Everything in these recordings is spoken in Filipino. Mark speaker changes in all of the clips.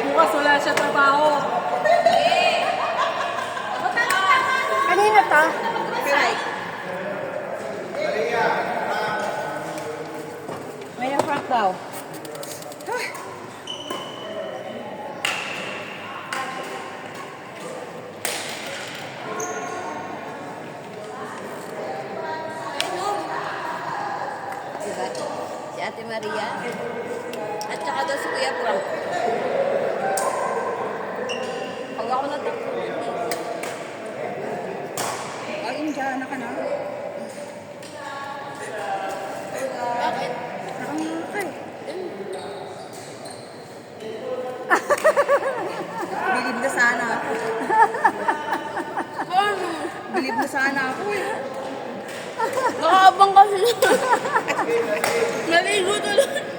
Speaker 1: Bukas wala siya trabaho.
Speaker 2: Kanina ta?
Speaker 1: May na-frank daw.
Speaker 3: Diba? Si Ate Maria. At saka daw si Kuya Frank. Pag ako natakot.
Speaker 2: Ay, indiana ka na.
Speaker 3: Bakit?
Speaker 2: Nakangakay. Bilib na sana ako. Bilib na sana ako eh.
Speaker 3: Nakaabang kasi. Naligo tuloy.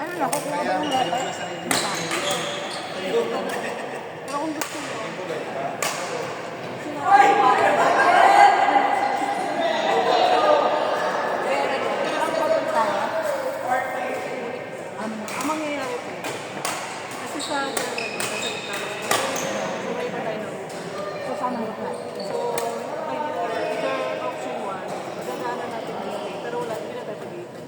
Speaker 2: Ano na, kukuha ba yung letter? Pero kung gusto mo.
Speaker 1: Ang mangyayari po, kasi sa may pa tayo nun.
Speaker 2: So, saan ang gitna?
Speaker 1: So, either option 1, magandaanan natin yung stay, pero wala, hindi na tayo pag-iitan.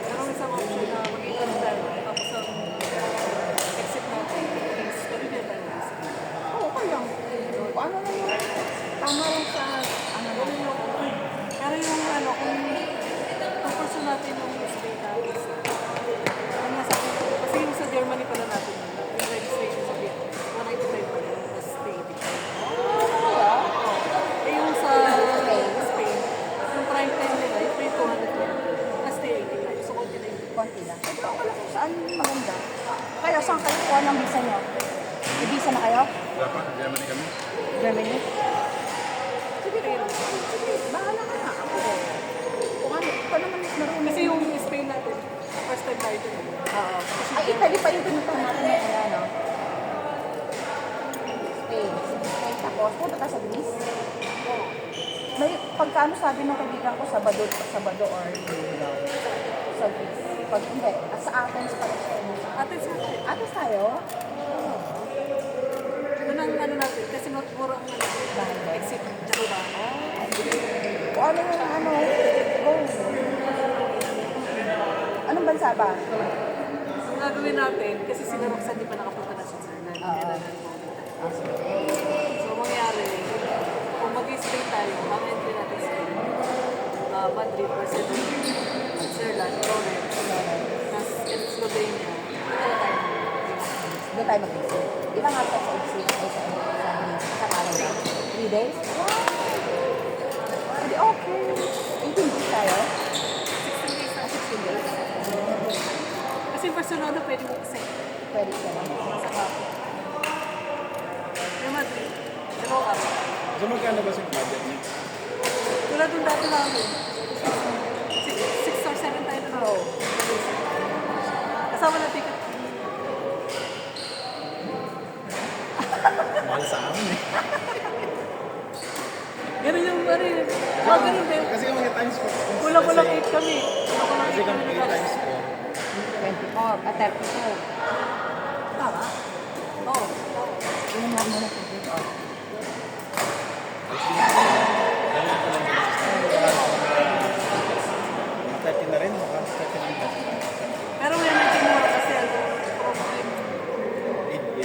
Speaker 1: Pero may isang option na mag-iitan tayo, tapos ang exit natin is pwede din tayo mag-stay.
Speaker 2: Oo, okay lang. Ano na yun? Tama lang sa, ano na.
Speaker 1: Ganun yung, pero yung ano, kung purpose natin yung stay tapos, ano nga sabi ko, kasi yung sa Germany pala natin, yung registration sa Vietnam, 195 pala, tapos stay. Eh yung sa Spain, yung prime time nila, yung pay 200 plus stay 85, so konti na yung
Speaker 2: Konti lang. Ito ako lang kung saan maganda. Kaya saan kayo kuha ng visa nyo? May visa na kayo?
Speaker 4: Dapat, Germany kami.
Speaker 2: Germany? Sige, sige. Bahala ka na. Ako. Kung ano, ito naman marunong.
Speaker 1: kasi yung Spain natin, first time tayo dun.
Speaker 2: Oo. Ay, Italy pa yung pinuntahan natin na kaya, no? Spain. Sige, Spain. Tapos, punta ka sa Greece. May pagkano sabi ng kaibigan ko, Sabado or Linggo. Sa Greece. Pag hindi, sa Athens pala siya.
Speaker 1: Atin sa atin,
Speaker 2: Athens tayo?
Speaker 1: yun ang ano natin, kasi not mura ang ano, exit, tsaka ba?
Speaker 2: Kung ano yung ano, go. Anong bansa ba?
Speaker 1: Ang gagawin natin, kasi si Roxanne di pa nakapunta na sa Switzerland, kaya na So, mangyari, kung mag-stay tayo, ang entry natin sa Madrid, Barcelona, Switzerland, Florence, tapos Slovenia, ito tayo.
Speaker 2: Doon tayo mag-exit. Ilang araw sa exit ay sa Greece? Sa Canada? 3 days? Wow! Hindi, okay. 18 days tayo?
Speaker 1: 16 days na.
Speaker 2: 16 days.
Speaker 1: Kasi Barcelona pwede mo kasi.
Speaker 2: Pwede siya.
Speaker 1: Saka, yung Madrid, ito up.
Speaker 4: So magkano ba sa budget niya?
Speaker 1: Tulad nung dati namin, 6 or 7 tayo na
Speaker 2: Oo.
Speaker 1: kasama na ticket.
Speaker 4: Mahal sa amin eh.
Speaker 1: Ganun yung ano yun. Ganun din.
Speaker 4: Kasi yung mga times 4.
Speaker 1: Kulang-kulang 8 kami. Kulang-kulang
Speaker 4: Kasi
Speaker 1: 8
Speaker 4: kung
Speaker 1: kami.
Speaker 4: 8 times
Speaker 2: 24. 32. Tama?
Speaker 1: Oo.
Speaker 2: Yun lang muna sa dito.
Speaker 4: Mga 30 na rin. Mga 30 na rin.
Speaker 1: Pero may medyo mura kasi ano. Problem.
Speaker 4: 8.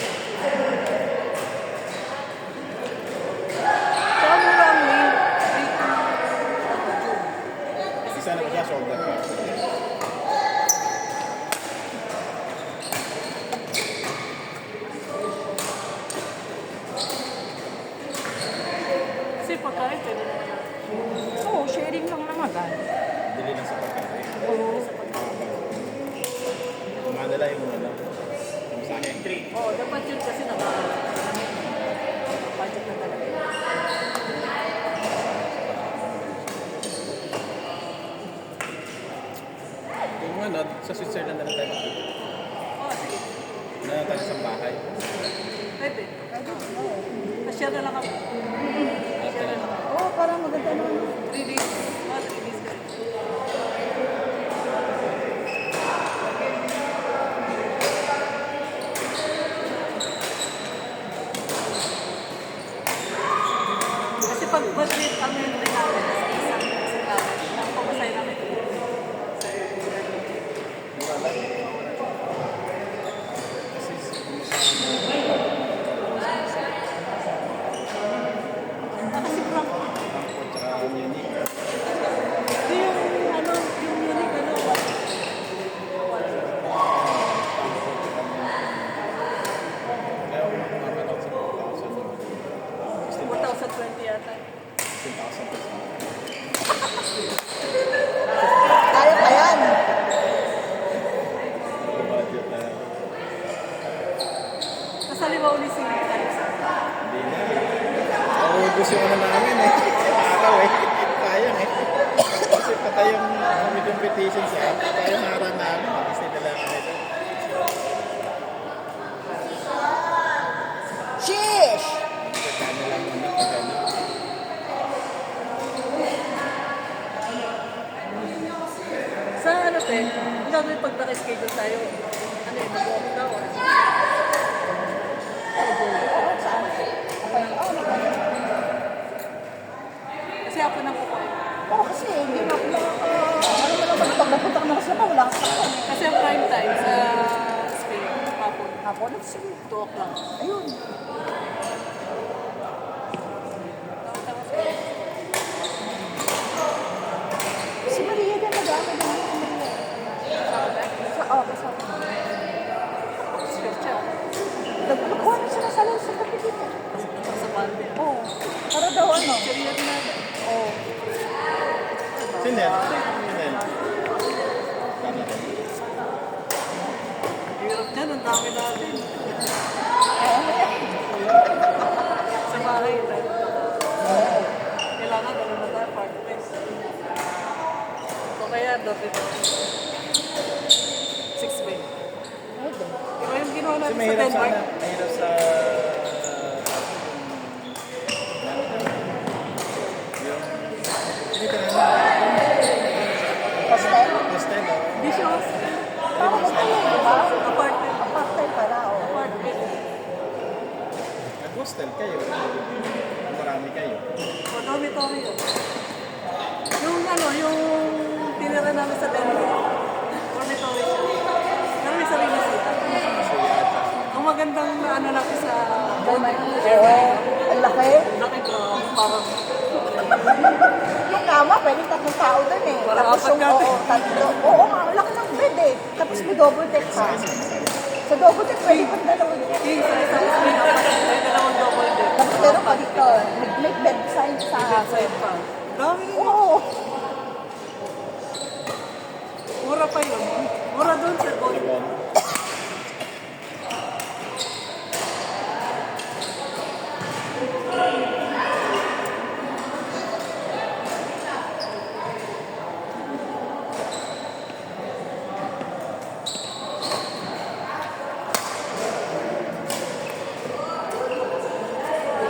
Speaker 1: Saka mura ang main.
Speaker 4: Isa na pa siya, shoulder pa.
Speaker 1: Kasi pagka
Speaker 4: dala yung ano, yung sa akin.
Speaker 1: Oo, dapat yun kasi budget na talaga.
Speaker 4: Yung ano, sa Switzerland na lang tayo.
Speaker 1: Oo, sige.
Speaker 4: Na tayo sa bahay.
Speaker 1: Pwede. Pa-share na lang kami. Share na lang.
Speaker 2: Oo, parang maganda naman.
Speaker 1: 3 days. 3 days kasi. Kasi pag budget ang yun rin namin sa isang araw, ang pamasay namin sa kasi Frank,
Speaker 4: Frankfurt tsaka Munich.
Speaker 1: yung ano, yung unique ano,
Speaker 4: Kaya umabot ako sa
Speaker 1: 4,020 yata.
Speaker 4: 16,000 pesos.
Speaker 2: Kaya pa yan.
Speaker 4: Yung budget na
Speaker 1: Kasali ba uli si Alexa?
Speaker 4: hindi na eh. Naubos yung ano namin eh. Araw eh. Sayang eh. Kasi patay yung may competition sa patay yung araw namin. Kasi nila kami doon.
Speaker 2: Sheesh!
Speaker 4: Kanya lang muna pag ano.
Speaker 1: Sa ano te, ang gagawin pag naka-schedule tayo, ano yung mag-walk daw?
Speaker 2: Oo, saan? Okay. Oo,
Speaker 1: Kasi ako nang kukuha.
Speaker 2: Oo, kasi hindi na ako ano na naman, pag napunta ka na kasi naman, wala ka sa akin.
Speaker 1: Kasi ang prime time sa Spain, hapon,
Speaker 2: Hapon, sige.
Speaker 1: 2 o'clock.
Speaker 2: Ayun.
Speaker 1: Tapos Spain.
Speaker 2: Si Maria din nag-aamay din si Maria. Kasama.
Speaker 1: Siya.
Speaker 2: Nagkukuha na siya ng salon sa tabi dito.
Speaker 1: Sa bande.
Speaker 2: Oo. Para daw ano.
Speaker 1: Seriya din natin.
Speaker 2: Oo.
Speaker 4: Si Nel. Si Nel. Kami din.
Speaker 1: Hirap dyan, ang dami natin. Sa bahay tayo. Kailangan gano'n na tayo, party place. O kaya, dormitory. 6 bay.
Speaker 2: Pwede.
Speaker 1: Iba yung ginawa
Speaker 4: Kasi
Speaker 1: natin sa
Speaker 4: mahirap
Speaker 1: Denmark.
Speaker 4: sana. Mahirap sa... Hindi ka na
Speaker 2: Hostel?
Speaker 4: hostel o.
Speaker 1: Hindi siya hostel.
Speaker 2: Parang hostel yun, di ba?
Speaker 1: Apartment.
Speaker 2: Apartment pala, oo.
Speaker 1: Apartment.
Speaker 4: Nag-hostel kayo. Marami kayo.
Speaker 1: O dormitory yun. Yung ano, yung tinira namin sa Denmark. Dormitory siya. Pero may sarili sila.
Speaker 4: Kasi yata.
Speaker 1: Ang magandang ano natin sa
Speaker 2: Oo. Ang laki.
Speaker 1: laki ko, parang
Speaker 2: Yung kama, pwede tatlong tao dun eh.
Speaker 1: Parang
Speaker 2: Tapos
Speaker 1: apat
Speaker 2: yung,
Speaker 1: nga.
Speaker 2: oo, tatlo. Oo nga, ang laki ng bed eh. Tapos may double deck pa. Sa double deck, pwede pang dalawang deck.
Speaker 1: king sa isang spin apat. May dalawang double deck.
Speaker 2: Tapos meron pa dito, may bedside sa
Speaker 1: Bedside pa. Dami rin.
Speaker 2: Oo.
Speaker 1: Mura pa yun. Mura doon sa Gold.
Speaker 4: Ibon.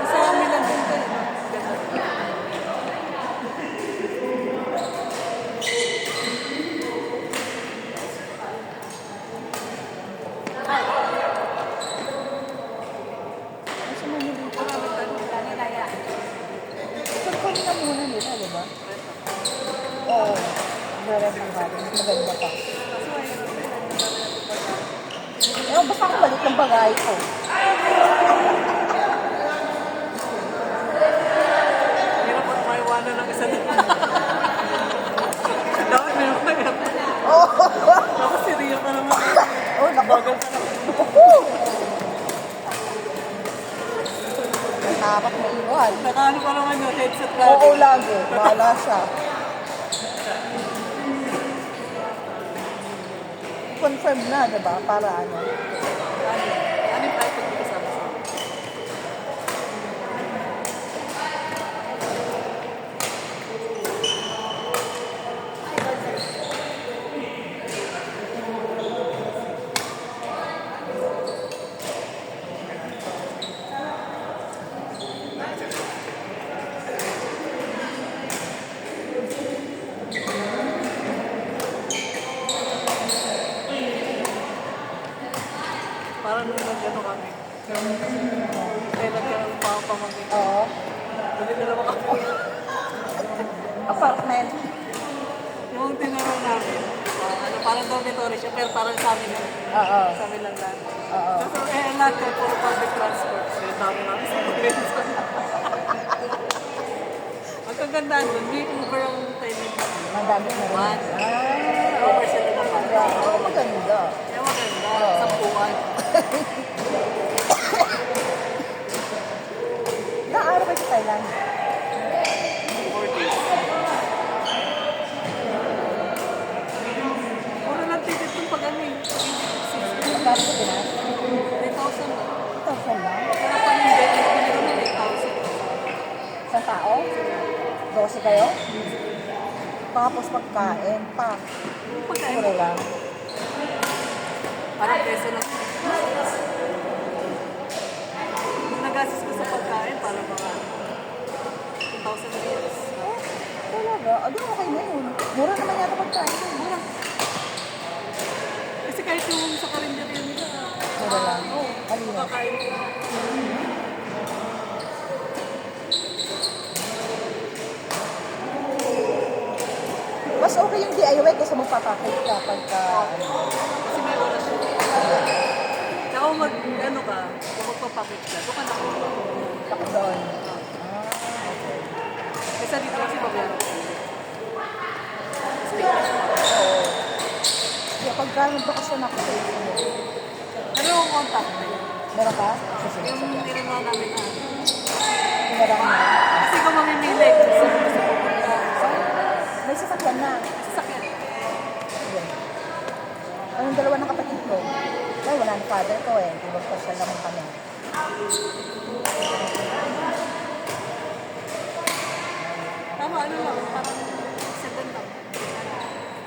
Speaker 1: Sa Milan din tayo. Ganda.
Speaker 2: Ano sa mga dito?
Speaker 1: Marami tayo.
Speaker 2: Kanilaya. Confirm na muna nila, di ba? Oo. Meron ng bagay. Maganda pa. Eh, basta ako balik ng bagay ko.
Speaker 1: Hirap at maiwanan ng isa din. Dapat meron pa yan.
Speaker 2: Oo.
Speaker 1: Tapos si Ria pa naman.
Speaker 2: Oh, naku.
Speaker 1: Bagal ka na.
Speaker 2: Dapat na iwan.
Speaker 1: Nakaano pa naman yun, headset
Speaker 2: Oo,
Speaker 1: lagi.
Speaker 2: lagi. Bahala siya. confirm na, di ba? Para ano.
Speaker 1: Ano yung flight pag kasama sa akin? Parang nung nag-ano kami. Kaya nagkaroon pa ako pamangkin.
Speaker 2: Oo.
Speaker 1: Hindi na naman kami.
Speaker 2: Apartment.
Speaker 1: Yung tinuro namin, ano, parang dormitory siya, pero parang sa amin lang.
Speaker 2: Oo.
Speaker 1: Sa amin lang lahat.
Speaker 2: Oo.
Speaker 1: So, lahat kayo, puro public transport. So, yung dami namin sa Pagrenzo. Ang kagandaan doon, may Uber ang payment namin.
Speaker 2: Madami na rin.
Speaker 1: One.
Speaker 2: Ah,
Speaker 1: Uber sila naman.
Speaker 2: Oo, maganda.
Speaker 1: Kaya maganda, sa buwan.
Speaker 2: Naaraw kayo sa Thailand.
Speaker 1: 4 days. Puro lang ticket yung pag ano eh.
Speaker 2: Magkano sa Pinas?
Speaker 1: 3,000 lang.
Speaker 2: 1,000 lang.
Speaker 1: Pero pag hindi, hindi ko na 8,000.
Speaker 2: Sa tao? 12 kayo? Tapos pagkain pa.
Speaker 1: Pagkain
Speaker 2: Puro lang.
Speaker 1: parang peso lang. Yung nagastos ko sa pagkain, parang mga 2,000 reals.
Speaker 2: Talaga? Ano okay na yun? Mura naman yata pagkain.
Speaker 1: Mura. Kasi kahit yung sa karinderya nila,
Speaker 2: Mura lang.
Speaker 1: oo,
Speaker 2: Halina.
Speaker 1: makakain ko.
Speaker 2: Mas okay yung DIY kaysa magpapakit ka pagka ano.
Speaker 1: Kasi may oras yun. Tsaka kung ano ka, kung magpapakit ka, doon ka na
Speaker 2: Tako doon.
Speaker 1: Kasi dito kasi magano.
Speaker 2: Oo. Kaya pagka nagbakasyon ako,
Speaker 1: Pero yung contact na yun.
Speaker 2: meron ka? Sige,
Speaker 1: Yung
Speaker 2: sige.
Speaker 1: tinanong namin na.
Speaker 2: Pinarang na.
Speaker 1: Kasi kung mamimili, gusto mo gusto pupunta.
Speaker 2: May sasakyan na.
Speaker 1: Sasakyan.
Speaker 2: Sige. Anong dalawa ng kapatid ko? Ay, wala ng father ko eh. Di magpasyal naman kami.
Speaker 1: Tama, ano lang, parang sedan lang.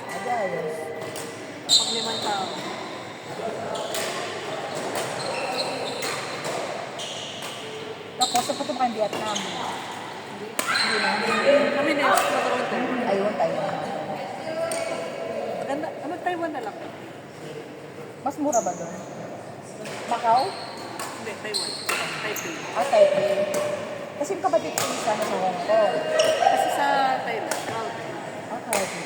Speaker 2: Ay, ayos.
Speaker 1: Pag 5 tao.
Speaker 2: Tapos, sa puto kayong Vietnam. Hindi na.
Speaker 1: Kami next, nagkaroon tayo.
Speaker 2: Ayun, tayo.
Speaker 1: Maganda, ano, Taiwan na lang.
Speaker 2: Mas mura ba doon? Macau?
Speaker 1: Hindi, Taiwan. Taipei.
Speaker 2: Taipei. Kasi yung kapatid ko isa na sa Hong Kong.
Speaker 1: Kasi sa Thailand, crowded.
Speaker 2: Taipei.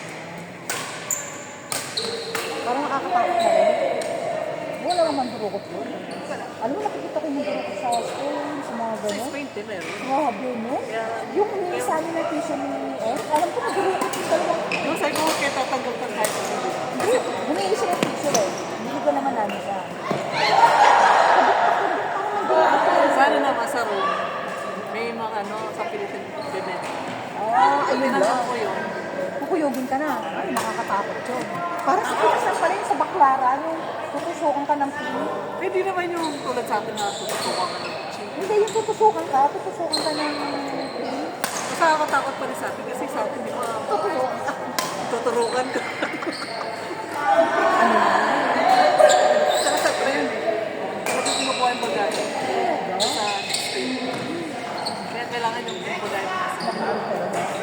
Speaker 2: Parang nakakatakot na rin. Wala naman durukot yun.
Speaker 1: Wala.
Speaker 2: Alam mo, nakikita ko yung durukot sa school, sa mga
Speaker 1: Sa
Speaker 2: gano'n.
Speaker 1: Spain, meron.
Speaker 2: Grabe, no?
Speaker 1: Kaya,
Speaker 2: Yung humisabi na tuition ni alam ko nagurukot yung dalawang.
Speaker 1: yung sabi ko, kaya tatanggap ka kahit ano.
Speaker 2: Hindi, humingi siya ng teacher eh. Hindi ko naman namin siya.
Speaker 1: Sana naman sa room, may mga ano, sa Philippine women.
Speaker 2: Ayun
Speaker 1: Tinanong
Speaker 2: lang.
Speaker 1: ko yun.
Speaker 2: Kukuyogin ka na. Ay, nakakatakot yun. Para sa Pinas lang pala yung sa Baclaran, yung tutusukan ka ng pin.
Speaker 1: Hindi naman yung tulad sa atin na tututukan ka ng ching.
Speaker 2: Hindi, yung tutusukan ka ng pin.
Speaker 1: Mas nakakatakot pa rin sa atin kasi sa atin, di ba,
Speaker 2: Tutusukan ka.
Speaker 1: tuturukan ka. Tsaka sa trend eh. Talagang kinukuha yung bagay. Sa Spain. Kaya kailangan yung bagay mo kasi.
Speaker 2: Nakakatakot talaga.